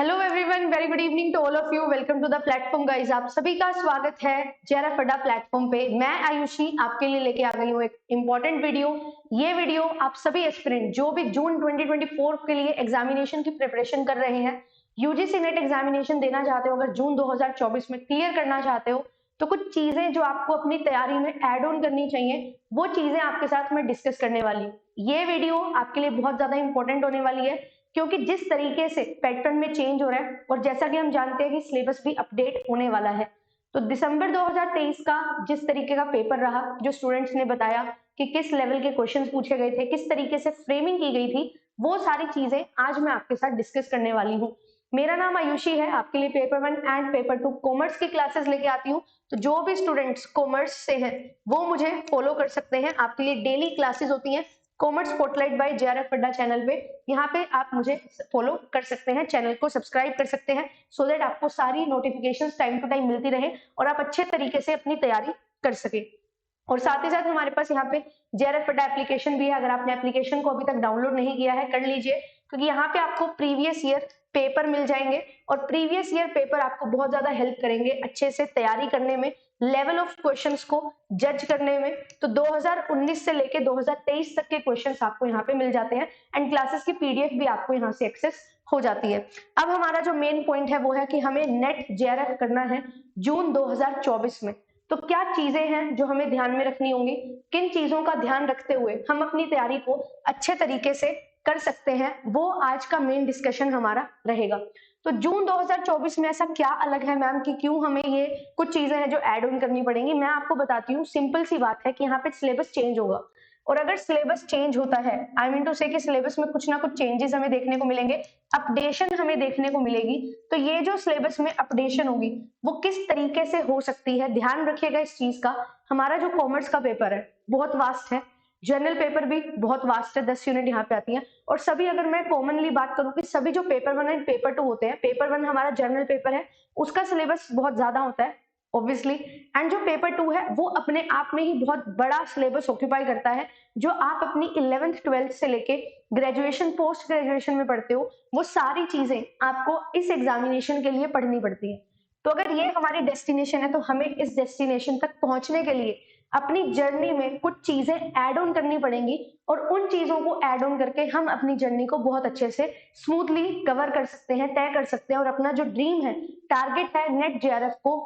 Hello everyone, very good evening to all of you. Welcome to the platform guys. आप सभी का स्वागत है जेआरएफ अड्डा प्लेटफॉर्म पे। मैं आयुषी आपके लिए लेके आ गई हूँ एक इम्पोर्टेंट वीडियो। ये वीडियो आप सभी एस्पिरेंट जो भी जून 2024 के लिए एग्जामिनेशन की प्रिपरेशन कर रहे हैं, यूजीसी नेट एग्जामिनेशन देना चाहते हो, अगर जून 2024 में क्लियर करना चाहते हो तो कुछ चीजें जो आपको अपनी तैयारी में एड ऑन करनी चाहिए, वो चीजें आपके साथ मैं डिस्कस करने वाली हूँ। ये वीडियो आपके लिए बहुत ज्यादा इंपॉर्टेंट होने वाली है, क्योंकि जिस तरीके से पैटर्न में चेंज हो रहा है और जैसा कि हम जानते हैं कि सिलेबस भी अपडेट होने वाला है, तो दिसंबर 2023 का जिस तरीके का पेपर रहा, जो स्टूडेंट्स ने बताया कि किस लेवल के क्वेश्चंस पूछे गए थे, किस तरीके से फ्रेमिंग की गई थी, वो सारी चीजें आज मैं आपके साथ डिस्कस करने वाली हूँ। मेरा नाम आयुषी है, आपके लिए पेपर 1 एंड पेपर 2 कॉमर्स की क्लासेस लेके आती हूँ। तो जो भी स्टूडेंट्स कॉमर्स से हैं वो मुझे फॉलो कर सकते हैं। आपके लिए डेली क्लासेस होती हैं कॉमर्स स्पॉटलाइट बाय जेआरएफ अड्डा चैनल पे। यहाँ पे आप मुझे फॉलो कर सकते हैं, चैनल को सब्सक्राइब कर सकते हैं, सो दैट आपको सारी नोटिफिकेशंस टाइम टू टाइम मिलती रहे और आप अच्छे तरीके से अपनी तैयारी कर सके। और साथ ही साथ हमारे पास यहाँ पे जेआरएफ अड्डा एप्लीकेशन भी है। अगर आपने एप्लीकेशन को अभी तक डाउनलोड नहीं किया है, कर लीजिए, क्योंकि यहाँ पे आपको प्रीवियस ईयर पेपर मिल जाएंगे और प्रीवियस ईयर पेपर आपको बहुत ज्यादा हेल्प करेंगे अच्छे से तैयारी करने में, लेवल ऑफ क्वेश्चंस को जज करने में। तो 2019 से लेके 2023 तक के क्वेश्चंस आपको यहाँ पे मिल जाते हैं एंड क्लासेस की पीडीएफ भी आपको यहाँ से एक्सेस हो जाती है। अब हमारा जो मेन पॉइंट है वो है कि हमें नेट जेआरएफ करना है जून 2024 में। तो क्या चीजें हैं जो हमें ध्यान में रखनी होंगी, किन चीजों का ध्यान रखते हुए हम अपनी तैयारी को अच्छे तरीके से कर सकते हैं, वो आज का मेन डिस्कशन हमारा रहेगा। तो जून 2024 में ऐसा क्या अलग है मैम कि क्यों हमें ये कुछ चीजें हैं जो ऐड ऑन करनी पड़ेंगी। मैं आपको बताती हूँ, सिंपल सी बात है कि यहाँ पे सिलेबस चेंज होगा, और अगर सिलेबस चेंज होता है, आई मीन टू से कि सिलेबस में कुछ ना कुछ चेंजेस हमें देखने को मिलेंगे, अपडेशन हमें देखने को मिलेगी। तो ये जो सिलेबस में अपडेशन होगी वो किस तरीके से हो सकती है, ध्यान रखिएगा इस चीज का। हमारा जो कॉमर्स का पेपर है बहुत वास्ट है, जनरल पेपर भी बहुत वास्ट है, 10 यूनिट यहाँ पे आती है। और सभी, अगर मैं कॉमनली बात करूँ कि सभी जो पेपर 1 एंड पेपर 2 होते हैं, पेपर 1 हमारा जनरल पेपर है, उसका सिलेबस बहुत ज्यादा होता है ऑब्वियसली, एंड जो पेपर 2 है वो अपने आप में ही बहुत बड़ा सिलेबस ऑक्यूपाई करता है। जो आप अपनी 11th 12th से लेके ग्रेजुएशन पोस्ट ग्रेजुएशन में पढ़ते हो, वो सारी चीजें आपको इस एग्जामिनेशन के लिए पढ़नी पड़ती है। तो अगर ये हमारी डेस्टिनेशन है, तो हमें इस डेस्टिनेशन तक पहुंचने के लिए अपनी जर्नी में कुछ चीजें ऐड ऑन करनी पड़ेंगी, और उन चीजों को ऐड ऑन करके हम अपनी जर्नी को बहुत अच्छे से स्मूथली कवर कर सकते हैं, तय कर सकते हैं, और अपना जो ड्रीम है, टारगेट है नेट जेआरएफ को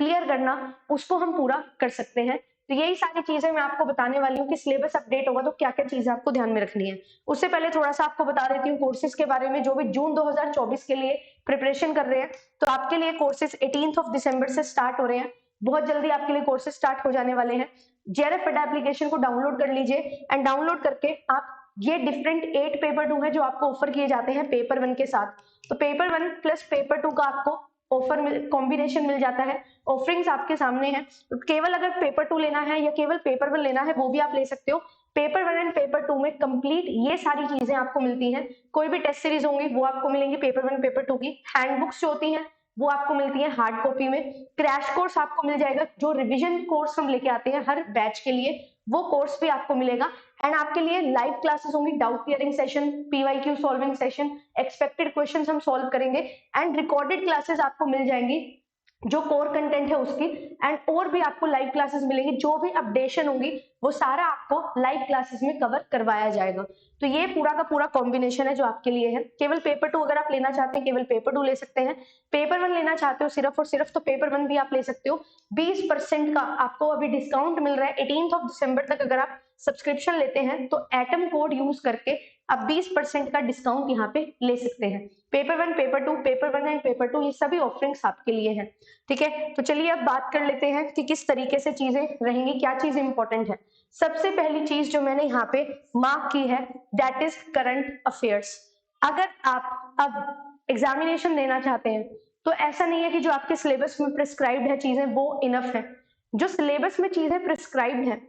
क्लियर करना, उसको हम पूरा कर सकते हैं। तो यही सारी चीजें मैं आपको बताने वाली हूँ कि सिलेबस अपडेट होगा तो क्या क्या चीजें आपको ध्यान में रखनी है। उससे पहले थोड़ा सा आपको बता देती हूँ कोर्सेज के बारे में, जो भी जून 2024 के लिए प्रिपरेशन कर रहे हैं। तो आपके लिए कोर्सेज 18 दिसंबर से स्टार्ट हो रहे हैं, बहुत जल्दी आपके लिए कोर्सेज स्टार्ट हो जाने वाले हैं। जेआरएफ अड्डा एप्लीकेशन को डाउनलोड कर लीजिए एंड डाउनलोड करके आप ये डिफरेंट 8 पेपर 2 है जो आपको ऑफर किए जाते हैं पेपर 1 के साथ। तो पेपर 1 प्लस पेपर 2 का आपको ऑफर कॉम्बिनेशन मिल जाता है, ऑफरिंग्स आपके सामने हैं। केवल अगर पेपर 2 लेना है या केवल पेपर 1 लेना है, वो भी आप ले सकते हो। पेपर 1 एंड पेपर 2 में कंप्लीट ये सारी चीजें आपको मिलती हैं। कोई भी टेस्ट सीरीज होंगी वो आपको मिलेंगी पेपर 1 पेपर 2 की। हैंडबुक्स जो होती हैं वो आपको मिलती है हार्ड कॉपी में। क्रैश कोर्स आपको मिल जाएगा, जो रिविजन कोर्स हम लेके आते हैं हर बैच के लिए, वो कोर्स भी आपको मिलेगा। एंड आपके लिए लाइव क्लासेस होंगी, doubt clearing session, PYQ solving session, expected questions हम सॉल्व करेंगे, एंड रिकॉर्डेड क्लासेस आपको मिल जाएंगी जो कोर कंटेंट है उसकी। एंड और भी आपको लाइव क्लासेस मिलेंगी, जो भी अपडेशन होंगी वो सारा आपको लाइव क्लासेस में कवर करवाया जाएगा। तो ये पूरा का पूरा कॉम्बिनेशन है जो आपके लिए है। केवल पेपर 2 अगर आप लेना चाहते हैं, केवल पेपर 2 ले सकते हैं। पेपर 1 लेना चाहते हो सिर्फ और सिर्फ, तो पेपर 1 भी आप ले सकते हो। 20% का आपको अभी डिस्काउंट मिल रहा है 18 दिसंबर तक। अगर आप सब्सक्रिप्शन लेते हैं तो एटम कोड यूज करके आप 20% का डिस्काउंट यहाँ पे ले सकते हैं। Paper 1 paper 2, paper 1 and paper 2, ये सभी ऑफरिंग्स आपके लिए हैं। ठीक है, तो चलिए अब बात कर लेते हैं कि किस तरीके से चीजें रहेंगी, क्या चीज इंपॉर्टेंट है। सबसे पहली चीज जो मैंने यहाँ पे मार्क की है, दैट इज करंट अफेयर्स। अगर आप अब एग्जामिनेशन देना चाहते हैं तो ऐसा नहीं है कि जो आपके सिलेबस में प्रिस्क्राइब्ड है चीजें वो इनफ है। जो सिलेबस में चीजें प्रिस्क्राइब्ड है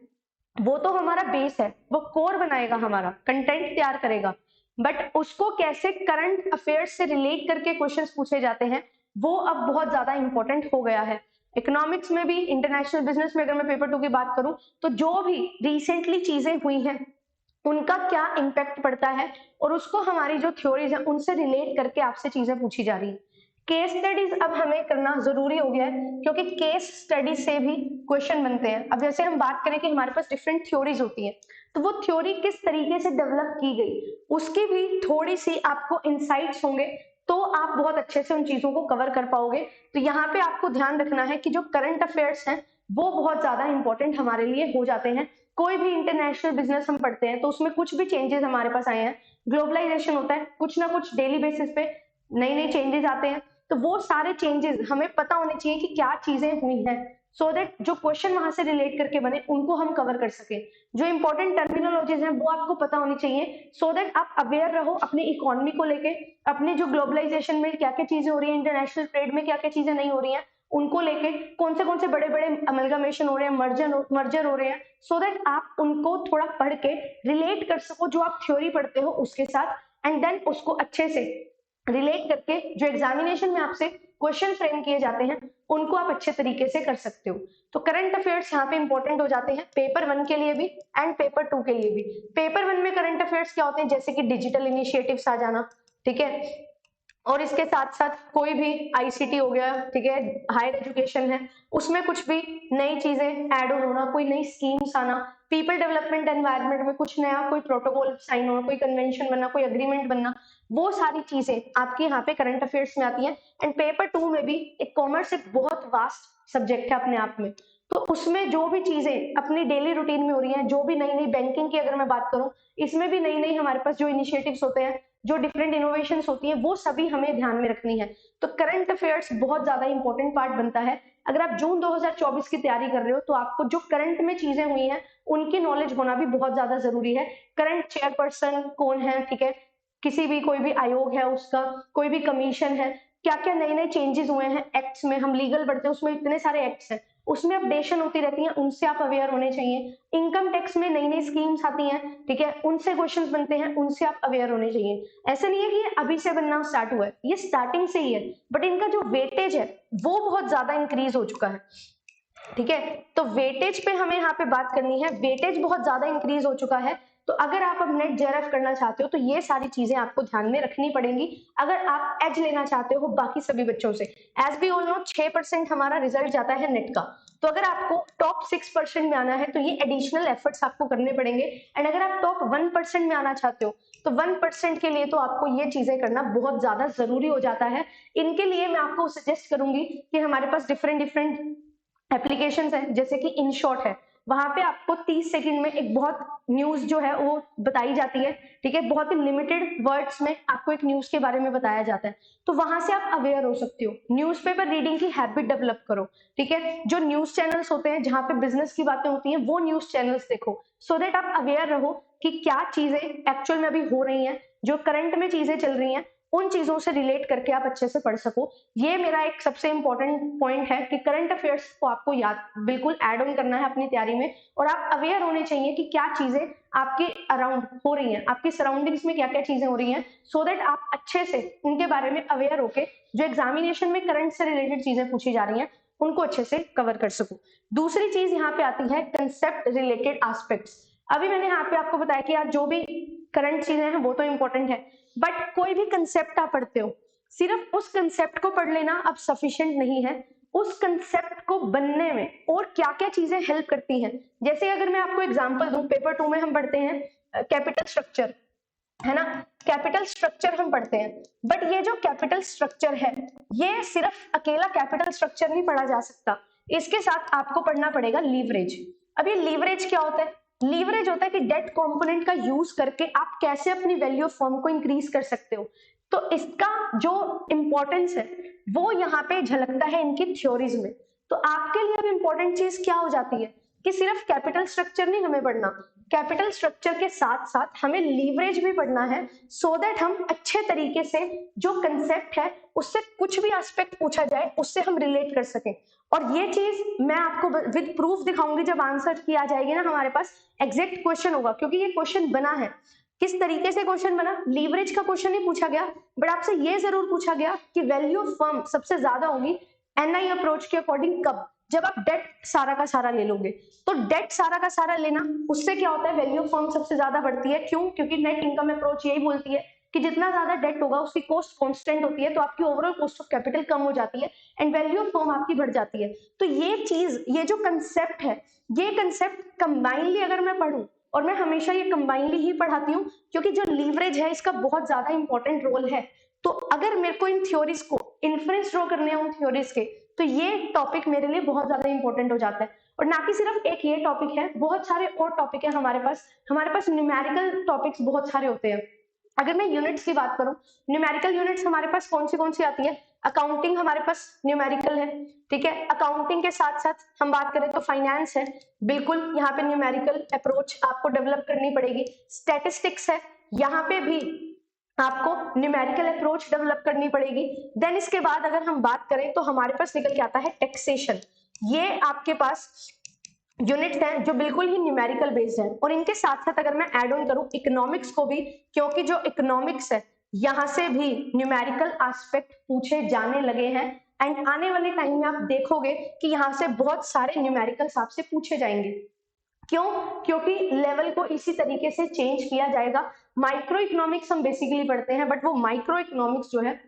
वो तो हमारा बेस है, वो कोर बनाएगा, हमारा कंटेंट तैयार करेगा, बट उसको कैसे करंट अफेयर्स से रिलेट करके क्वेश्चंस पूछे जाते हैं वो अब बहुत ज्यादा इंपॉर्टेंट हो गया है। इकोनॉमिक्स में भी, इंटरनेशनल बिजनेस में अगर मैं पेपर 2 की बात करूं, तो जो भी रिसेंटली चीजें हुई हैं उनका क्या इम्पैक्ट पड़ता है, और उसको हमारी जो थ्योरीज है उनसे रिलेट करके आपसे चीजें पूछी जा रही है। केस स्टडीज अब हमें करना जरूरी हो गया है, क्योंकि केस स्टडी से भी क्वेश्चन बनते हैं। अब जैसे हम बात करें कि हमारे पास डिफरेंट थ्योरीज होती है, तो वो थ्योरी किस तरीके से डेवलप की गई उसकी भी थोड़ी सी आपको इंसाइट्स होंगे, तो आप बहुत अच्छे से उन चीजों को कवर कर पाओगे। तो यहाँ पे आपको ध्यान रखना है कि जो करंट अफेयर्स हैं वो बहुत ज्यादा इंपॉर्टेंट हमारे लिए हो जाते हैं। कोई भी इंटरनेशनल बिजनेस हम पढ़ते हैं तो उसमें कुछ भी चेंजेस हमारे पास आए हैं, ग्लोबलाइजेशन होता है, कुछ ना कुछ डेली बेसिस पे नई नई चेंजेस आते हैं, तो वो सारे चेंजेस हमें पता होने चाहिए कि क्या चीजें हुई हैं, सो दैट जो क्वेश्चन वहां से रिलेट करके बने उनको हम कवर कर सके। जो इंपॉर्टेंट टर्मिनोलॉजीज हैं वो आपको पता होनी चाहिए, सो दैट आप अवेयर रहो अपनी इकोनॉमी को लेके, अपने जो ग्लोबलाइजेशन में क्या क्या चीजें हो रही है, इंटरनेशनल ट्रेड में क्या क्या चीजें नहीं हो रही हैं, उनको लेके कौन से बड़े बड़े अमलगमेशन हो रहे हैं, मर्जर हो रहे हैं, सो दैट आप उनको थोड़ा पढ़ के रिलेट कर सको जो आप थ्योरी पढ़ते हो उसके साथ, एंड देन उसको अच्छे से रिलेट करके जो एग्जामिनेशन में आपसे क्वेश्चन फ्रेम किए जाते हैं उनको आप अच्छे तरीके से कर सकते हो। तो करंट अफेयर्स यहाँ पे इंपॉर्टेंट हो जाते हैं पेपर 1 के लिए भी एंड पेपर 2 के लिए भी। पेपर 1 में करंट अफेयर्स क्या होते हैं, जैसे कि डिजिटल इनिशिएटिव्स आ जाना, ठीक है, और इसके साथ साथ कोई भी आईसीटी हो गया, ठीक है, हायर एजुकेशन है, उसमें कुछ भी नई चीजें ऐड ऑन होना, कोई नई स्कीम्स आना, पीपल डेवलपमेंट एनवायरनमेंट में कुछ नया, कोई प्रोटोकॉल साइन होना, कोई कन्वेंशन बनना, कोई अग्रीमेंट बनना, वो सारी चीजें आपके यहाँ पे करंट अफेयर्स में आती हैं। एंड पेपर 2 में भी एक कॉमर्स एक बहुत वास्ट सब्जेक्ट है अपने आप में, तो उसमें जो भी चीजें अपनी डेली रूटीन में हो रही हैं, जो भी नई नई बैंकिंग की अगर मैं बात करूं, इसमें भी नई नई हमारे पास जो इनिशिएटिव्स होते हैं, जो डिफरेंट इनोवेशंस होती है, वो सभी हमें ध्यान में रखनी है। तो करंट अफेयर्स बहुत ज्यादा इंपॉर्टेंट पार्ट बनता है। अगर आप जून 2024 की तैयारी कर रहे हो तो आपको जो करंट में चीजें हुई हैं उनकी नॉलेज होना भी बहुत ज्यादा जरूरी है। करंट चेयरपर्सन कौन है, ठीक है, किसी भी कोई भी आयोग है उसका, कोई भी कमीशन है, क्या क्या नए नए चेंजेस हुए हैं एक्ट्स में, हम लीगल पढ़ते हैं उसमें इतने सारे एक्ट्स हैं, उसमें अपडेशन होती रहती है, उनसे आप अवेयर होने चाहिए। इनकम टैक्स में नई नई स्कीम्स आती हैं, ठीक है, उनसे क्वेश्चंस बनते हैं, उनसे आप अवेयर होने चाहिए। ऐसा नहीं है कि ये अभी से बनना स्टार्ट हुआ है, ये स्टार्टिंग से ही है, बट इनका जो वेटेज है वो बहुत ज्यादा इंक्रीज हो चुका है, ठीक है। तो वेटेज पे हमें यहाँ पे बात करनी है, वेटेज बहुत ज्यादा इंक्रीज हो चुका है। तो अगर आप अब नेट जेआरएफ करना चाहते हो तो ये सारी चीजें आपको ध्यान में रखनी पड़ेंगी अगर आप एज लेना चाहते हो बाकी सभी बच्चों से। एज बी ऑल नो 6% हमारा रिजल्ट जाता है नेट का, तो अगर आपको टॉप 6% में आना है तो ये एडिशनल एफर्ट्स आपको करने पड़ेंगे। एंड अगर आप टॉप 1% में आना चाहते हो तो 1% के लिए तो आपको ये चीजें करना बहुत ज्यादा जरूरी हो जाता है। इनके लिए मैं आपको सजेस्ट करूंगी कि हमारे पास डिफरेंट एप्लीकेशंस है, जैसे कि इन शॉर्ट है, वहां पे आपको 30 सेकंड में एक बहुत न्यूज जो है वो बताई जाती है, ठीक है, बहुत ही लिमिटेड वर्ड्स में आपको एक न्यूज के बारे में बताया जाता है, तो वहां से आप अवेयर हो सकते हो। न्यूज़पेपर रीडिंग की हैबिट डेवलप करो, ठीक है, जो न्यूज चैनल्स होते हैं जहां पे बिजनेस की बातें होती हैं वो न्यूज चैनल्स देखो, सो देट आप अवेयर रहो कि क्या चीजें एक्चुअल में अभी हो रही हैं, जो करंट में चीजें चल रही हैं उन चीजों से रिलेट करके आप अच्छे से पढ़ सको। ये मेरा एक सबसे इंपॉर्टेंट पॉइंट है कि करंट अफेयर्स को आपको याद बिल्कुल ऐड ऑन करना है अपनी तैयारी में, और आप अवेयर होने चाहिए कि क्या चीजें आपके अराउंड हो रही हैं, आपकी सराउंडिंग्स में क्या क्या चीजें हो रही हैं, सो दैट आप अच्छे से उनके बारे में अवेयर होके जो एग्जामिनेशन में करंट से रिलेटेड चीजें पूछी जा रही हैं उनको अच्छे से कवर कर सको। दूसरी चीज यहाँ पे आती है कंसेप्ट रिलेटेड एस्पेक्ट्स। अभी मैंने यहाँ पे आपको बताया कि यार जो भी करंट चीजें हैं वो तो इंपॉर्टेंट है, बट कोई भी कंसेप्ट आप पढ़ते हो सिर्फ उस कंसेप्ट को पढ़ लेना अब सफिशिएंट नहीं है, उस कंसेप्ट को बनने में और क्या क्या चीजें हेल्प करती हैं। जैसे अगर मैं आपको एग्जांपल दूं, पेपर 2 में हम पढ़ते हैं कैपिटल स्ट्रक्चर, है ना, कैपिटल स्ट्रक्चर हम पढ़ते हैं, बट ये जो कैपिटल स्ट्रक्चर है ये सिर्फ अकेला कैपिटल स्ट्रक्चर नहीं पढ़ा जा सकता, इसके साथ आपको पढ़ना पड़ेगा लीवरेज। अब ये लीवरेज क्या होता है, लीवरेज होता है कि डेट कंपोनेंट का यूज करके आप कैसे अपनी वैल्यू ऑफ फर्म को इंक्रीज कर सकते हो। तो इसका जो इंपॉर्टेंस है वो यहाँ पे झलकता है इनकी थ्योरीज में। तो आपके लिए अब इंपॉर्टेंट चीज क्या हो जाती है कि सिर्फ कैपिटल स्ट्रक्चर नहीं हमें पढ़ना, कैपिटल स्ट्रक्चर के साथ साथ हमें लीवरेज भी पढ़ना है, सो दैट हम अच्छे तरीके से जो कंसेप्ट है उससे कुछ भी एस्पेक्ट पूछा जाए उससे हम रिलेट कर सकें। और ये चीज मैं आपको विद प्रूफ दिखाऊंगी जब आंसर किया जाएगी ना, हमारे पास एग्जैक्ट क्वेश्चन होगा, क्योंकि ये क्वेश्चन बना है। किस तरीके से क्वेश्चन बना, लीवरेज का क्वेश्चन नहीं पूछा गया, बट आपसे ये जरूर पूछा गया कि वैल्यू ऑफ फर्म सबसे ज्यादा होगी एनआई अप्रोच के अकॉर्डिंग कब, जब आप डेट सारा का सारा ले लोगे, तो डेट सारा का सारा लेना, उससे क्या होता है, वैल्यू ऑफ फर्म सबसे ज्यादा बढ़ती है। क्यों? क्योंकि नेट इनकम अप्रोच यही बोलती है कि जितना ज्यादा डेट होगा उसकी कॉस्ट कांस्टेंट होती है, तो आपकी ओवरऑल कॉस्ट ऑफ कैपिटल कम हो जाती है एंड वैल्यू ऑफ फर्म आपकी बढ़ जाती है। तो ये चीज, ये जो कंसेप्ट है, ये कंसेप्ट कंबाइनली अगर मैं पढ़ूं, और मैं हमेशा ये कंबाइनली ही पढ़ाती हूँ क्योंकि जो लीवरेज है इसका बहुत ज्यादा इंपॉर्टेंट रोल है। तो अगर मेरे को इन थ्योरीज को इन्फ्रेंस ड्रॉ करने हैं उन थ्योरीज के, तो ये टॉपिक मेरे लिए बहुत ज्यादा इंपॉर्टेंट हो जाता है। और ना कि सिर्फ एक ये टॉपिक है, बहुत सारे और टॉपिक है हमारे पास न्यूमेरिकल टॉपिक्स बहुत सारे होते हैं। अगर मैं यूनिट्स की बात करूं, न्यूमेरिकल यूनिट्स हमारे पास कौन सी आती है? अकाउंटिंग हमारे पास न्यूमेरिकल है, ठीक है। अकाउंटिंग के साथ साथ हम बात करें तो फाइनेंस है, बिल्कुल यहाँ पे न्यूमेरिकल अप्रोच आपको डेवलप करनी पड़ेगी। स्टैटिस्टिक्स है, यहाँ पे भी आपको न्यूमेरिकल अप्रोच डेवलप करनी पड़ेगी। देन इसके बाद अगर हम बात करें तो हमारे पास निकल के आता है टैक्सेशन। ये आपके पास यूनिट्स हैं जो बिल्कुल ही न्यूमेरिकल बेस्ड हैं। और इनके साथ साथ अगर मैं ऐड ऑन करूं इकोनॉमिक्स को भी, क्योंकि जो इकोनॉमिक्स है यहां से भी न्यूमेरिकल एस्पेक्ट पूछे जाने लगे हैं एंड आने वाले टाइम में आप देखोगे कि यहां से बहुत सारे न्यूमेरिकल्स आपसे पूछे जाएंगे। क्यों? क्योंकि लेवल को इसी तरीके से चेंज किया जाएगा। माइक्रो इकोनॉमिक्स हम बेसिकली पढ़ते हैं, बट वो माइक्रो इकोनॉमिक्स जो है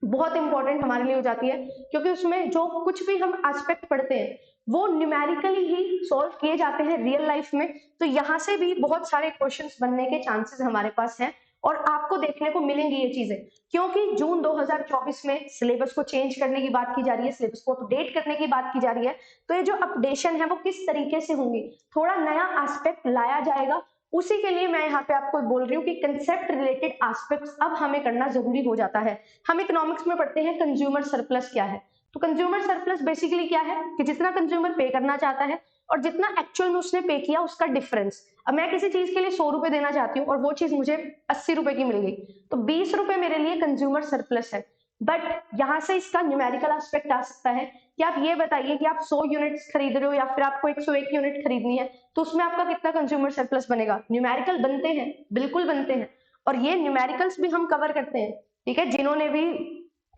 बहुत इंपॉर्टेंट हमारे लिए हो जाती है, क्योंकि उसमें जो कुछ भी हम एस्पेक्ट पढ़ते हैं वो न्यूमेरिकली ही सॉल्व किए जाते हैं रियल लाइफ में। तो यहाँ से भी बहुत सारे क्वेश्चंस बनने के चांसेस हमारे पास हैं और आपको देखने को मिलेंगी ये चीजें, क्योंकि जून 2024 में सिलेबस को चेंज करने की बात की जा रही है, सिलेबस को अपडेट करने की बात की जा रही है। तो ये जो अपडेशन है वो किस तरीके से होंगी, थोड़ा नया एस्पेक्ट लाया जाएगा, उसी के लिए मैं यहाँ पे आपको बोल रही हूँ कि कंसेप्ट रिलेटेड एस्पेक्ट्स अब हमें करना जरूरी हो जाता है। हम इकोनॉमिक्स में पढ़ते हैं कंज्यूमर सरप्लस क्या है, तो कंज्यूमर सरप्लस बेसिकली क्या है कि जितना कंज्यूमर पे करना चाहता है और जितना एक्चुअल में उसने पे किया उसका डिफरेंस। अब मैं किसी चीज के लिए 100 रुपए देना चाहती हूँ और वो चीज मुझे 80 रुपए की मिल गई, तो 20 रुपए मेरे लिए कंज्यूमर सरप्लस है। बट यहाँ से इसका न्यूमेरिकल एस्पेक्ट आ सकता है कि आप ये बताइए कि आप 100 यूनिट्स खरीद रहे हो या फिर आपको 101 यूनिट खरीदनी है, तो उसमें आपका कितना कंज्यूमर सरप्लस बनेगा। न्यूमेरिकल बनते हैं, बिल्कुल बनते हैं, और ये न्यूमेरिकल्स भी हम कवर करते हैं, ठीक है। जिन्होंने भी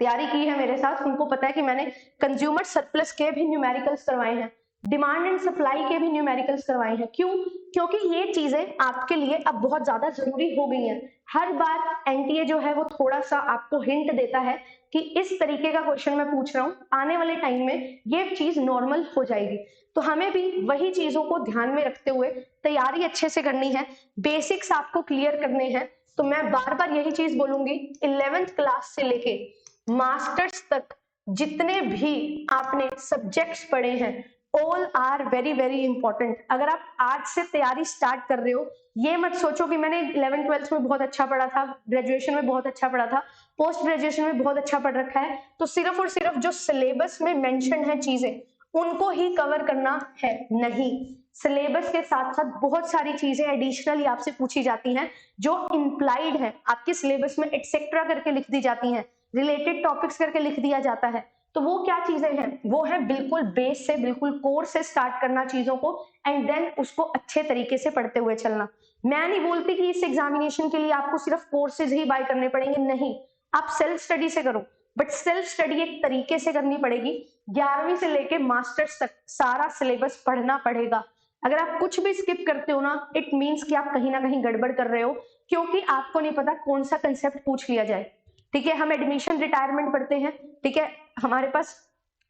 तैयारी की है मेरे साथ उनको पता है कि मैंने कंज्यूमर सरप्लस के भी न्यूमेरिकल्स करवाए हैं, डिमांड एंड सप्लाई के भी न्यूमेरिकल्स करवाए हैं। क्यों? क्योंकि ये चीजें आपके लिए अब बहुत ज्यादा जरूरी हो गई हैं। हर बार एनटीए जो है वो थोड़ा सा आपको हिंट देता है कि इस तरीके का क्वेश्चन मैं पूछ रहा हूँ, आने वाले टाइम में ये चीज नॉर्मल हो जाएगी। तो हमें भी वही चीजों को ध्यान में रखते हुए तैयारी अच्छे से करनी है, बेसिक्स आपको क्लियर करने हैं। तो मैं बार बार यही चीज बोलूंगी, 11th क्लास से लेके मास्टर्स तक जितने भी आपने सब्जेक्ट्स पढ़े हैं all are very very important. अगर आप आज से तैयारी स्टार्ट कर रहे हो, ये मत सोचो कि मैंने 11th 12th में बहुत अच्छा पढ़ा था, ग्रेजुएशन में बहुत अच्छा पढ़ा था, पोस्ट ग्रेजुएशन में बहुत अच्छा पढ़ रखा है, तो सिर्फ और सिर्फ जो सिलेबस में मेंशन है चीजें उनको ही कवर करना है। नहीं, सिलेबस के साथ साथ बहुत सारी चीजें एडिशनली आपसे पूछी जाती हैं जो इंप्लाइड है, आपके सिलेबस में एटसेट्रा करके लिख दी जाती हैं, रिलेटेड टॉपिक्स करके लिख दिया जाता है। तो वो क्या चीजें हैं? वो है बिल्कुल बेस से, बिल्कुल कोर से स्टार्ट करना चीजों को एंड देन उसको अच्छे तरीके से पढ़ते हुए चलना। मैं नहीं बोलती कि इस एग्जामिनेशन के लिए आपको सिर्फ कोर्सेज ही बाय करने पड़ेंगे, नहीं, आप सेल्फ स्टडी से करो, बट सेल्फ स्टडी एक तरीके से करनी पड़ेगी। 11वीं से लेके मास्टर्स तक सारा सिलेबस पढ़ना पड़ेगा। अगर आप कुछ भी स्किप करते हो ना, इट मीन्स कि आप कहीं ना कहीं गड़बड़ कर रहे हो, क्योंकि आपको नहीं पता कौन सा कंसेप्ट पूछ लिया जाए, ठीक है। हम एडमिशन रिटायरमेंट पढ़ते हैं, ठीक है, हमारे पास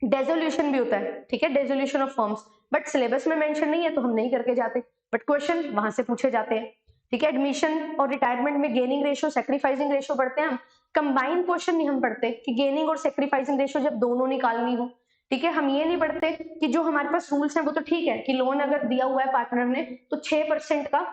डेजोल्यूशन भी होता है, ठीक है, dissolution of forms, but syllabus में मेंशन नहीं है तो हम नहीं करके जाते, बट क्वेश्चन वहां से पूछे जाते हैं, ठीक है। एडमिशन और रिटायरमेंट में गेनिंग रेशियो, सैक्रिफाइसिंग रेशियो पढ़ते हैं हम, कंबाइंड क्वेश्चन नहीं हम पढ़ते कि गेनिंग और सैक्रिफाइसिंग रेशियो जब दोनों निकालनी हो, ठीक है। हम ये नहीं पढ़ते कि जो हमारे पास रूल्स हैं वो तो ठीक है कि लोन अगर दिया हुआ है पार्टनर ने तो 6% का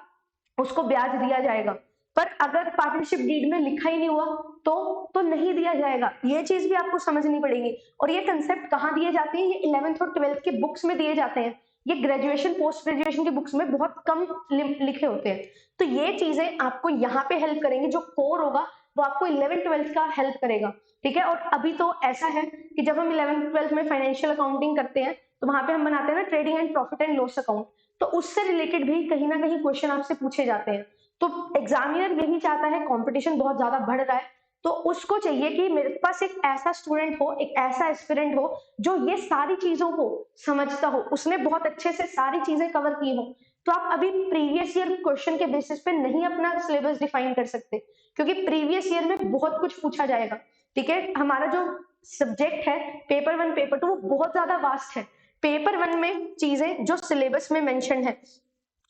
उसको ब्याज दिया जाएगा, पर अगर पार्टनरशिप डीड में लिखा ही नहीं हुआ तो नहीं दिया जाएगा। ये चीज भी आपको समझनी पड़ेगी। और ये कंसेप्ट कहाँ दिए जाते हैं? ये 11th और 12th के बुक्स में दिए जाते हैं, ये ग्रेजुएशन पोस्ट ग्रेजुएशन की बुक्स में बहुत कम लिखे होते हैं। तो ये चीजें आपको यहाँ पे हेल्प करेंगे, जो कोर होगा वो आपको 11th 12th का हेल्प करेगा, ठीक है। और अभी तो ऐसा है कि जब हम 11th 12th में फाइनेंशियल अकाउंटिंग करते हैं तो वहां पे हम बनाते हैं ना trading and profit and loss account, तो उससे रिलेटेड भी कहीं ना कहीं क्वेश्चन आपसे पूछे जाते हैं। तो एग्जामिनर यही चाहता है, कंपटीशन बहुत ज्यादा बढ़ रहा है, तो उसको चाहिए कि मेरे पास एक ऐसा स्टूडेंट हो, एक ऐसा एस्पिरेंट हो जो ये सारी चीजों को समझता हो, उसने बहुत अच्छे से सारी चीजें कवर की हो। तो आप अभी प्रीवियस ईयर क्वेश्चन के बेसिस पे नहीं अपना सिलेबस डिफाइन कर सकते, क्योंकि प्रीवियस ईयर में बहुत कुछ पूछा जाएगा। ठीक है, हमारा जो सब्जेक्ट है पेपर 1 पेपर 2 वो बहुत ज्यादा वास्ट है। पेपर 1 में चीजें जो सिलेबस में मेंशन है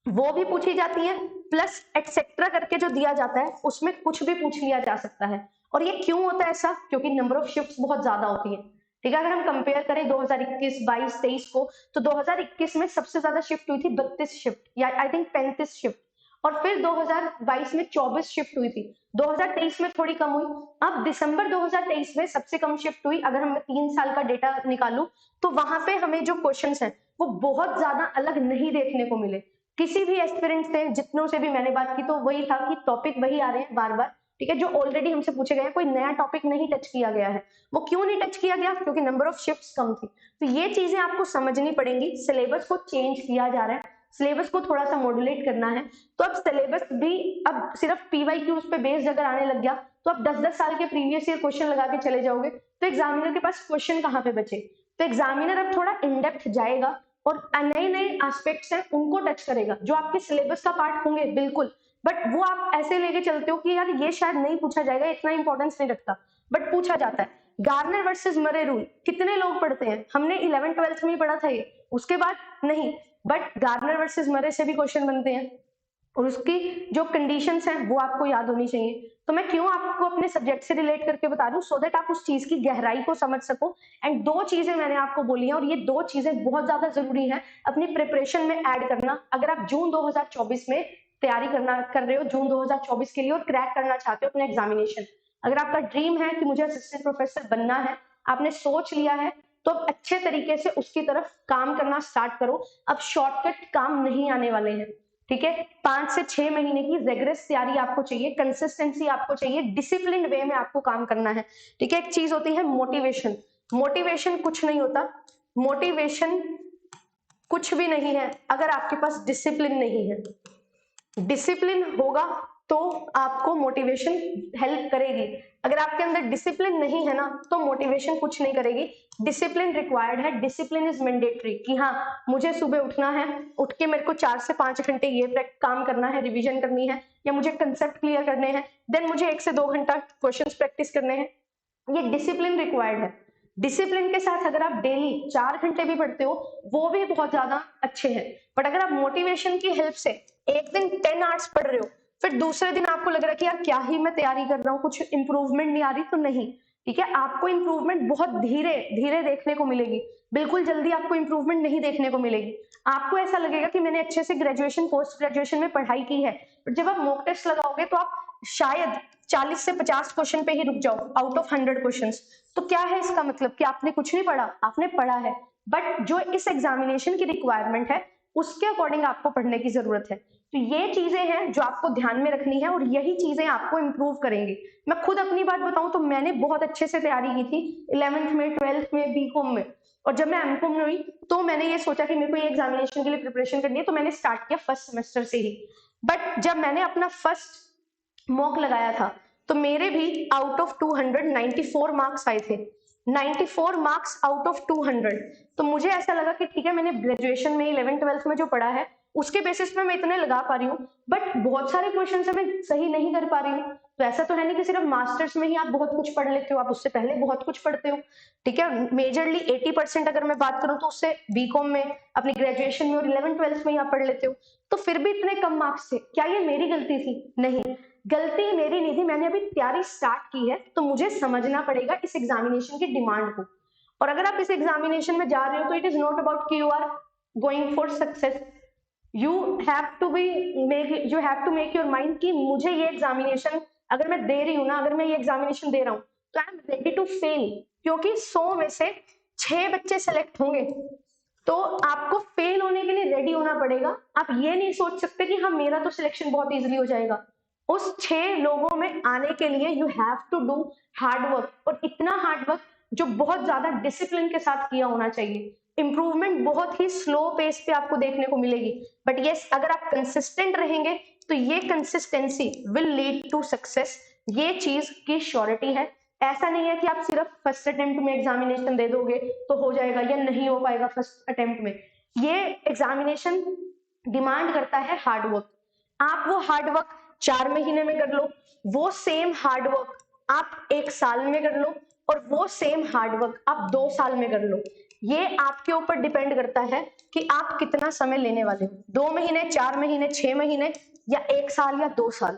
वो भी पूछी जाती है, प्लस एक्सेट्रा करके जो दिया जाता है उसमें कुछ भी पूछ लिया जा सकता है। और ये क्यों होता है ऐसा? क्योंकि नंबर ऑफ शिफ्ट्स बहुत ज्यादा होती है। ठीक है, अगर हम कंपेयर करें 2021, 22, 23 को, तो 2021 में सबसे ज्यादा शिफ्ट हुई थी 32 शिफ्ट या आई थिंक 35 शिफ्ट, और फिर 2022 में 24 शिफ्ट हुई थी। 2023 में थोड़ी कम हुई। अब दिसंबर 2023 में सबसे कम शिफ्ट हुई। अगर हम 3 साल का डेटा निकालूं तो वहां पे हमें जो क्वेश्चंस हैं वो बहुत ज्यादा अलग नहीं देखने को मिले। किसी भी एस्पिरेंट से, जितनों से भी मैंने बात की, तो वही था कि टॉपिक वही आ रहे हैं बार बार। ठीक है, जो ऑलरेडी हमसे पूछे गए हैं, कोई नया टॉपिक नहीं टच किया गया है। वो क्यों नहीं टच किया गया? क्योंकि नंबर ऑफ शिफ्ट्स कम थी। तो ये चीजें आपको समझनी पड़ेंगी। सिलेबस को चेंज किया जा रहा है, सिलेबस को थोड़ा सा मॉड्यूलेट करना है। तो अब सिलेबस भी अब सिर्फ पीवाईक्यूज पे बेस्ड अगर आने लग गया तो अब 10-10 साल के प्रीवियस ईयर क्वेश्चन लगा के चले जाओगे तो एग्जामिनर के पास क्वेश्चन कहाँ पे बचे? तो एग्जामिनर अब थोड़ा इन डेप्थ जाएगा और नए नए एस्पेक्ट्स हैं उनको टच करेगा, जो आपके सिलेबस का पार्ट होंगे बिल्कुल, बट वो आप ऐसे लेके चलते हो कि यार ये शायद नहीं पूछा जाएगा, इतना इंपॉर्टेंस नहीं रखता, बट पूछा जाता है। गार्नर वर्सेस मरे रूल कितने लोग पढ़ते हैं? हमने 11th-12th में ही पढ़ा था ये, उसके बाद नहीं, बट गार्नर वर्सेस मरे से भी क्वेश्चन बनते हैं और उसकी जो कंडीशंस हैं वो आपको याद होनी चाहिए। तो मैं क्यों आपको अपने सब्जेक्ट से रिलेट करके बता रही हूँ, सो दैट आप उस चीज की गहराई को समझ सको। एंड 2 चीजें मैंने आपको बोली हैं और ये 2 चीजें बहुत ज्यादा जरूरी है अपनी प्रिपरेशन में ऐड करना। अगर आप जून 2024 में तैयारी कर रहे हो जून 2024 के लिए और क्रैक करना चाहते हो अपना एग्जामिनेशन, अगर आपका ड्रीम है कि मुझे असिस्टेंट प्रोफेसर बनना है, आपने सोच लिया है, तो अब अच्छे तरीके से उसकी तरफ काम करना स्टार्ट करो। अब शॉर्टकट काम नहीं आने वाले हैं। ठीक है, 5 से 6 महीने की रेगुलर तैयारी आपको चाहिए, कंसिस्टेंसी आपको चाहिए, डिसिप्लिन वे में आपको काम करना है। ठीक है, एक चीज होती है मोटिवेशन। मोटिवेशन कुछ नहीं होता, मोटिवेशन कुछ भी नहीं है अगर आपके पास डिसिप्लिन नहीं है। डिसिप्लिन होगा तो आपको मोटिवेशन हेल्प करेगी। अगर आपके अंदर डिसिप्लिन नहीं है ना तो मोटिवेशन कुछ नहीं करेगी। डिसिप्लिन रिक्वायर्ड है, डिसिप्लिन इज मैंडेटरी कि हाँ मुझे सुबह उठना है, उठ के मेरे को 4 से 5 घंटे ये काम करना है, रिवीजन करनी है, या मुझे कंसेप्ट क्लियर करने हैं, देन मुझे 1 से 2 घंटा क्वेश्चंस प्रैक्टिस करने हैं। ये डिसिप्लिन रिक्वायर्ड है। डिसिप्लिन के साथ अगर आप डेली 4 घंटे भी पढ़ते हो वो भी बहुत ज्यादा अच्छे हैं, बट अगर आप मोटिवेशन की हेल्प से एक दिन 10 आवर्स पढ़ रहे हो, फिर दूसरे दिन आपको लग रहा है कि यार क्या ही मैं तैयारी कर रहा हूँ, कुछ इंप्रूवमेंट नहीं आ रही, तो नहीं। ठीक है, आपको इंप्रूवमेंट बहुत धीरे धीरे देखने को मिलेगी, बिल्कुल जल्दी आपको इंप्रूवमेंट नहीं देखने को मिलेगी। आपको ऐसा लगेगा कि मैंने अच्छे से ग्रेजुएशन पोस्ट ग्रेजुएशन में पढ़ाई की है, बट जब आप मॉक टेस्ट लगाओगे तो आप शायद 40 से 50 क्वेश्चन पे ही रुक जाओ आउट ऑफ 100 क्वेश्चंस। तो क्या है इसका मतलब? कि आपने कुछ नहीं पढ़ा? आपने पढ़ा है, बट जो इस एग्जामिनेशन की रिक्वायरमेंट है उसके अकॉर्डिंग आपको पढ़ने की जरूरत है। तो ये चीजें हैं जो आपको ध्यान में रखनी है और यही चीजें आपको इंप्रूव करेंगी। मैं खुद अपनी बात बताऊं तो मैंने बहुत अच्छे से तैयारी की थी 11th में, 12th में, बीकॉम में, और जब मैं एमकॉम में हुई तो मैंने ये सोचा कि मेरे को ये एग्जामिनेशन के लिए प्रिपरेशन करनी है, तो मैंने स्टार्ट किया फर्स्ट सेमेस्टर से ही। बट जब मैंने अपना फर्स्ट मॉक लगाया था तो मेरे भी आउट ऑफ 200 94 मार्क्स आए थे। 94 मार्क्स आउट ऑफ 200। तो मुझे ऐसा लगा कि ठीक है, मैंने ग्रेजुएशन में 11th-12th में जो पढ़ा है उसके बेसिस पे मैं इतने लगा पा रही हूँ, बट बहुत सारे क्वेश्चन से मैं सही नहीं कर पा रही हूँ। तो ऐसा तो है नहीं कि सिर्फ मास्टर्स में ही आप बहुत कुछ पढ़ लेते हो, आप उससे पहले बहुत कुछ पढ़ते हो। ठीक है, मेजरली 80% अगर मैं बात करूँ तो उससे बीकॉम में, अपनी ग्रेजुएशन में और 11th-12th में ही आप पढ़ लेते हो। तो फिर भी इतने कम मार्क्स थे, क्या ये मेरी गलती थी? नहीं, गलती मेरी नहीं थी। मैंने अभी तैयारी स्टार्ट की है तो मुझे समझना पड़ेगा इस एग्जामिनेशन की डिमांड को। और अगर आप इस एग्जामिनेशन में जा रहे हो तो इट इज नॉट अबाउट कि you are going for success, you have to make your mind कि मुझे ये एग्जामिनेशन अगर मैं दे रही हूँ ना, अगर मैं ये एग्जामिनेशन दे रहा हूँ तो I am ready to fail, क्योंकि 100 में से 6 बच्चे सेलेक्ट होंगे, तो आपको फेल होने के लिए रेडी होना पड़ेगा। आप ये नहीं सोच सकते कि हाँ मेरा तो सिलेक्शन बहुत इजीली हो जाएगा। उस 6 लोगों में आने के लिए you have to do hard work, और इतना हार्ड वर्क जो बहुत ज्यादा डिसिप्लिन के साथ किया होना चाहिए। इंप्रूवमेंट बहुत ही स्लो पेस पे आपको देखने को मिलेगी, बट यस अगर आप कंसिस्टेंट रहेंगे तो ये consistency will lead to success. ये चीज की श्योरिटी है। ऐसा नहीं है कि आप सिर्फ फर्स्ट अटेम्प्ट में एग्जामिनेशन दे दोगे तो हो जाएगा, या नहीं हो पाएगा फर्स्ट अटेम्प्ट में। ये एग्जामिनेशन डिमांड करता है हार्डवर्क। आप वो हार्डवर्क 4 महीने में कर लो, वो सेम हार्डवर्क आप 1 साल में कर लो, और वो सेम हार्डवर्क आप 2 साल में कर लो। ये आपके ऊपर डिपेंड करता है कि आप कितना समय लेने वाले हो, 2 महीने, 4 महीने, 6 महीने, या 1 साल या 2 साल।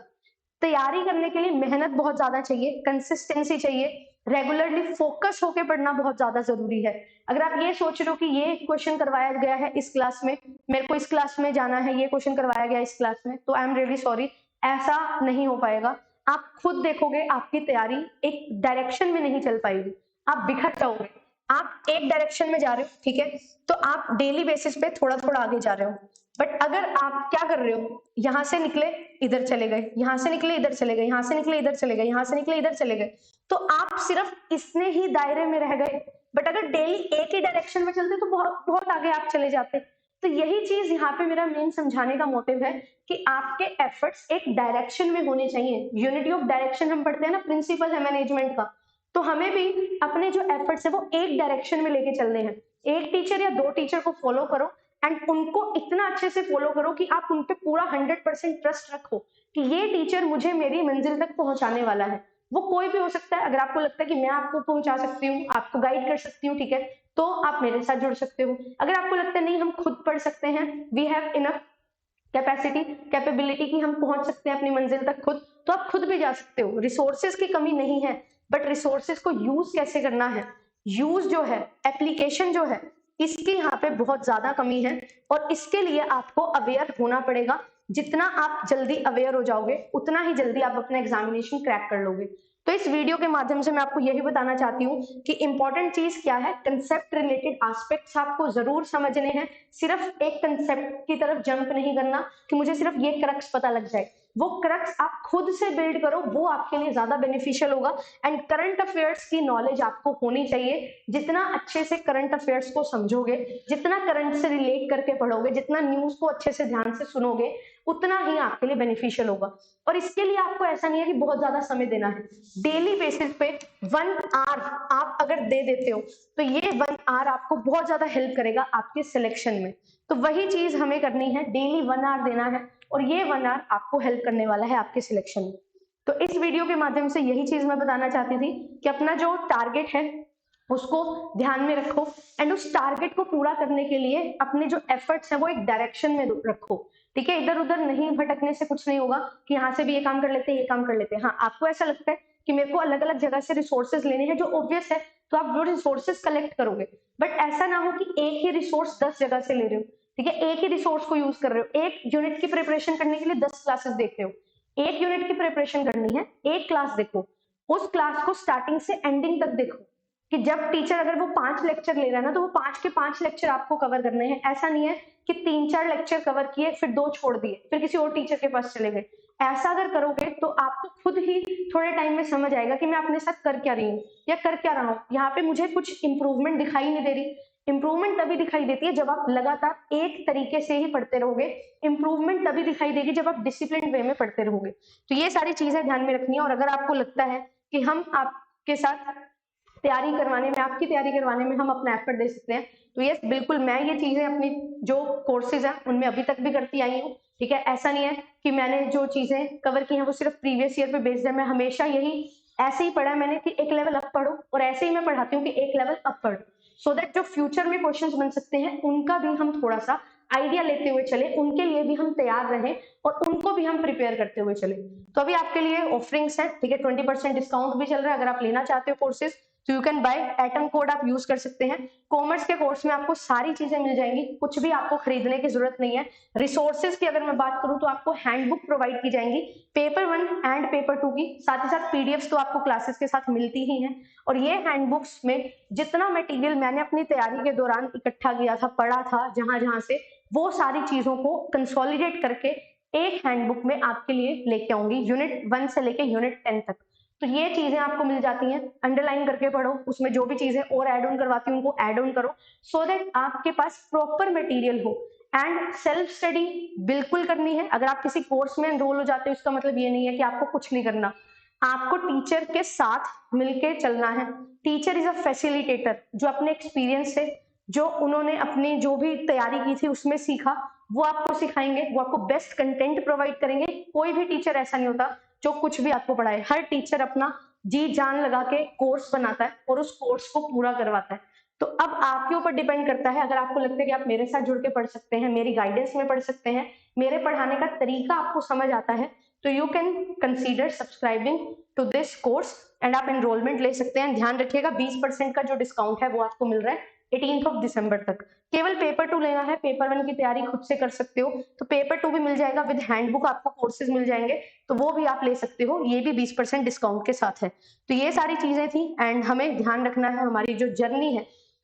तैयारी करने के लिए मेहनत बहुत ज्यादा चाहिए, कंसिस्टेंसी चाहिए, रेगुलरली फोकस होके पढ़ना बहुत ज्यादा जरूरी है। अगर आप ये सोच रहे हो कि ये क्वेश्चन करवाया गया है इस क्लास में, मेरे को इस क्लास में जाना है, ये क्वेश्चन करवाया गया इस क्लास में, तो आई एम रियली सॉरी, ऐसा नहीं हो पाएगा। आप खुद देखोगे आपकी तैयारी एक डायरेक्शन में नहीं चल पाएगी, आप बिखर जाओगे। आप एक डायरेक्शन में जा रहे हो, ठीक है, तो आप डेली बेसिस पे थोड़ा थोड़ा आगे जा रहे हो। बट अगर आप क्या कर रहे हो, यहां से निकले इधर चले गए, यहां से निकले इधर चले गए, यहां से निकले इधर चले गए, यहां से निकले इधर चले गए, तो आप सिर्फ इसने ही दायरे में रह गए। बट अगर डेली एक ही डायरेक्शन में चलते तो बहुत बहुत आगे आप चले जाते। तो यही चीज यहाँ पे मेरा मेन समझाने का मोटिव है कि आपके एफर्ट्स एक डायरेक्शन में होने चाहिए। यूनिटी ऑफ डायरेक्शन हम पढ़ते हैं ना, प्रिंसिपल है मैनेजमेंट का, तो हमें भी अपने जो एफर्ट्स है वो एक डायरेक्शन में लेके चलने हैं। एक टीचर या 2 टीचर को फॉलो करो एंड उनको इतना अच्छे से फॉलो करो कि आप उन पे पूरा 100% ट्रस्ट रखो कि ये टीचर मुझे मेरी मंजिल तक पहुंचाने वाला है। वो कोई भी हो सकता है। अगर आपको लगता है कि मैं आपको पहुंचा सकती हूँ, आपको गाइड कर सकती हूँ, ठीक है, तो आप मेरे साथ जुड़ सकते हो। अगर आपको लगता है नहीं हम खुद पढ़ सकते हैं, we have enough capacity capability की हम पहुंच सकते हैं अपनी मंजिल तक खुद, तो आप खुद भी जा सकते हो। रिसोर्सेज की कमी नहीं है, बट रिसोर्सेज को यूज कैसे करना है, यूज जो है, एप्लीकेशन जो है, इसकी यहाँ पे बहुत ज्यादा कमी है। और इसके लिए आपको अवेयर होना पड़ेगा। जितना आप जल्दी अवेयर हो जाओगे उतना ही जल्दी आप अपना एग्जामिनेशन क्रैक कर लोगे। तो इस वीडियो के माध्यम से मैं आपको यही बताना चाहती हूँ कि इंपॉर्टेंट चीज क्या है, कंसेप्ट रिलेटेड एस्पेक्ट्स आपको जरूर समझने हैं। सिर्फ एक कंसेप्ट की तरफ जंप नहीं करना कि मुझे सिर्फ ये क्रक्स पता लग जाए। वो क्रक्स आप खुद से बिल्ड करो, वो आपके लिए ज्यादा बेनिफिशियल होगा। एंड करंट अफेयर्स की नॉलेज आपको होनी चाहिए। जितना अच्छे से करंट अफेयर्स को समझोगे, जितना करंट से रिलेट करके पढ़ोगे, जितना न्यूज को अच्छे से ध्यान से सुनोगे, उतना ही आपके लिए बेनिफिशियल होगा। और इसके लिए आपको ऐसा नहीं है कि बहुत ज्यादा समय देना है। डेली बेसिस पे 1 आवर आप अगर दे देते हो तो ये 1 आवर आपको बहुत ज्यादा हेल्प करेगा आपके सिलेक्शन में। तो वही चीज हमें करनी है, डेली 1 आवर देना है, और ये 1 आवर आपको हेल्प करने वाला है आपके सिलेक्शन में। तो इस वीडियो के माध्यम से यही चीज मैं बताना चाहती थी कि अपना जो टारगेट है उसको ध्यान में रखो, एंड उस टारगेट को पूरा करने के लिए अपने जो एफर्ट्स हैं वो एक डायरेक्शन में रखो। ठीक है, इधर उधर नहीं भटकने से कुछ नहीं होगा कि यहाँ से भी ये काम कर लेते हैं, ये काम कर लेते हैं। हाँ, आपको ऐसा लगता है कि मेरे को अलग अलग जगह से रिसोर्सेज लेने हैं, जो ऑब्वियस है, तो आप वो रिसोर्सेज कलेक्ट करोगे। बट ऐसा ना हो कि एक ही रिसोर्स 10 जगह से ले रहे हो। ठीक है, एक ही रिसोर्स को यूज कर रहे हो, एक यूनिट की प्रिपरेशन करने के लिए 10 क्लासेस देख रहे हो। एक यूनिट की प्रिपरेशन करनी है, एक क्लास देखो, उस क्लास को स्टार्टिंग से एंडिंग तक देखो कि जब टीचर अगर वो 5 लेक्चर ले रहा है ना, तो वो 5 के 5 लेक्चर आपको कवर करने हैं। ऐसा नहीं है कि 3-4 लेक्चर कवर किए फिर 2 छोड़ दिए फिर किसी और टीचर के पास चले गए। ऐसा अगर करोगे तो आपको खुद ही थोड़े टाइम में समझ आएगा कि मैं अपने साथ कर क्या रही हूँ या कर क्या रहा हूँ, यहाँ पे मुझे कुछ इंप्रूवमेंट दिखाई नहीं दे रही। इंप्रूवमेंट तभी दिखाई देती है जब आप लगातार एक तरीके से ही पढ़ते रहोगे। इंप्रूवमेंट तभी दिखाई देगी जब आप डिसिप्लिन वे में पढ़ते रहोगे। तो ये सारी चीजें ध्यान में रखनी है। और अगर आपको लगता है कि हम आपके साथ तैयारी करवाने में, आपकी तैयारी करवाने में हम अपना एफर्ट दे सकते हैं, तो यस बिल्कुल, मैं ये चीजें अपनी जो कोर्सेज है उनमें अभी तक भी करती आई हूँ। ठीक है, ऐसा नहीं है कि मैंने जो चीजें कवर की हैं वो सिर्फ प्रीवियस ईयर पे बेस्ड है। मैं हमेशा यही ऐसे ही पढ़ा मैंने कि एक लेवल अप पढ़ो, और ऐसे ही मैं पढ़ाती हूँ कि एक लेवल अप पढ़ो, सो दैट जो फ्यूचर में क्वेश्चंस बन सकते हैं उनका भी हम थोड़ा सा आइडिया लेते हुए चले, उनके लिए भी हम तैयार रहें और उनको भी हम प्रिपेयर करते हुए चले। तो अभी आपके लिए ऑफरिंग्स है, ठीक है, 20% डिस्काउंट भी चल रहा है। अगर आप लेना चाहते हो कोर्सेज तो you can buy, atom code आप यूज कर सकते हैं। कॉमर्स के कोर्स में आपको सारी चीजें मिल जाएंगी, कुछ भी आपको खरीदने की जरूरत नहीं है। रिसोर्सेज की अगर मैं बात करूं तो आपको हैंडबुक प्रोवाइड की जाएंगी, पेपर 1 एंड पेपर 2 की, साथ ही साथ पीडीएफ्स तो आपको क्लासेस के साथ मिलती ही हैं। और ये हैंडबुक्स में जितना मटेरियल मैंने अपनी तैयारी के दौरान इकट्ठा किया था, पढ़ा था जहां जहां से, वो सारी चीजों को कंसोलिडेट करके एक हैंडबुक में आपके लिए लेके आऊंगी, यूनिट 1 से लेके यूनिट 10 तक। तो ये चीजें आपको मिल जाती हैं, अंडरलाइन करके पढ़ो, उसमें जो भी चीजें और ऐड ऑन करवाती हूँ उनको ऐड ऑन करो, सो दैट आपके पास प्रॉपर मटेरियल हो। एंड सेल्फ स्टडी बिल्कुल करनी है। अगर आप किसी कोर्स में एनरोल हो जाते हो इसका मतलब ये नहीं है कि आपको कुछ नहीं करना। आपको टीचर के साथ मिलके चलना है। टीचर इज अ फैसिलिटेटर, जो अपने एक्सपीरियंस से, जो उन्होंने अपनी जो भी तैयारी की थी उसमें सीखा, वो आपको सिखाएंगे, वो आपको बेस्ट कंटेंट प्रोवाइड करेंगे। कोई भी टीचर ऐसा नहीं होता जो कुछ भी आपको पढ़ाए। हर टीचर अपना जी जान लगा के कोर्स बनाता है और उस कोर्स को पूरा करवाता है। तो अब आपके ऊपर डिपेंड करता है, अगर आपको लगता है कि आप मेरे साथ जुड़ के पढ़ सकते हैं, मेरी गाइडेंस में पढ़ सकते हैं, मेरे पढ़ाने का तरीका आपको समझ आता है, तो you can consider subscribing to this course and आप एनरोलमेंट ले सकते हैं। ध्यान रखिएगा 20% का जो डिस्काउंट है वो आपको मिल रहा है 18 दिसंबर तक। केवल पेपर 2 लेना है, पेपर 1 की तैयारी खुद से कर सकते हो, तो पेपर 2 भी मिल जाएगा विद हैंडबुक, आपको कोर्सेज मिल जाएंगे, तो वो भी आप ले सकते हो, ये भी 20% डिस्काउंट के साथ है। तो ये सारी चीजें थी एंड हमें ध्यान रखना है, हमारी जो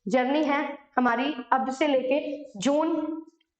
जर्नी है हमारी अब से लेके जून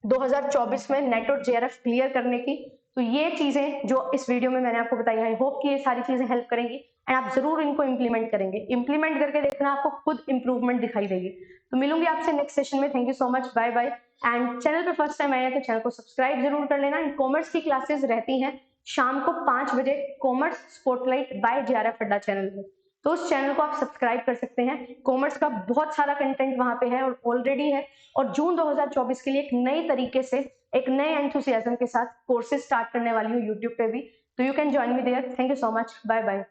2024 में नेट और जेआरएफ क्लियर करने की। तो ये चीजें जो इस वीडियो में मैंने आपको बताई, आई होप कि ये सारी चीजें हेल्प करेंगी एंड आप जरूर इनको इंप्लीमेंट करेंगे। इंप्लीमेंट करके देखना, आपको खुद इंप्रूवमेंट दिखाई देगी। तो मिलूंगी आपसे नेक्स्ट सेशन में। Thank you so much, bye bye. And channel पे फर्स्ट टाइम आया है तो चैनल को सब्सक्राइब जरूर कर लेना। एंड कॉमर्स की क्लासेस रहती हैं शाम को 5 बजे, कॉमर्स स्पॉटलाइट बाय जेआरएफ अड्डा चैनल में, तो उस चैनल को आप सब्सक्राइब कर सकते हैं। कॉमर्स का बहुत सारा कंटेंट वहां पे है और ऑलरेडी है, और जून 2024 के लिए एक नई तरीके से, एक नए एंथुसियाज्म के साथ कोर्सेज स्टार्ट करने वाली हूँ यूट्यूब पे भी, तो you can join me there. Thank you so much, bye bye.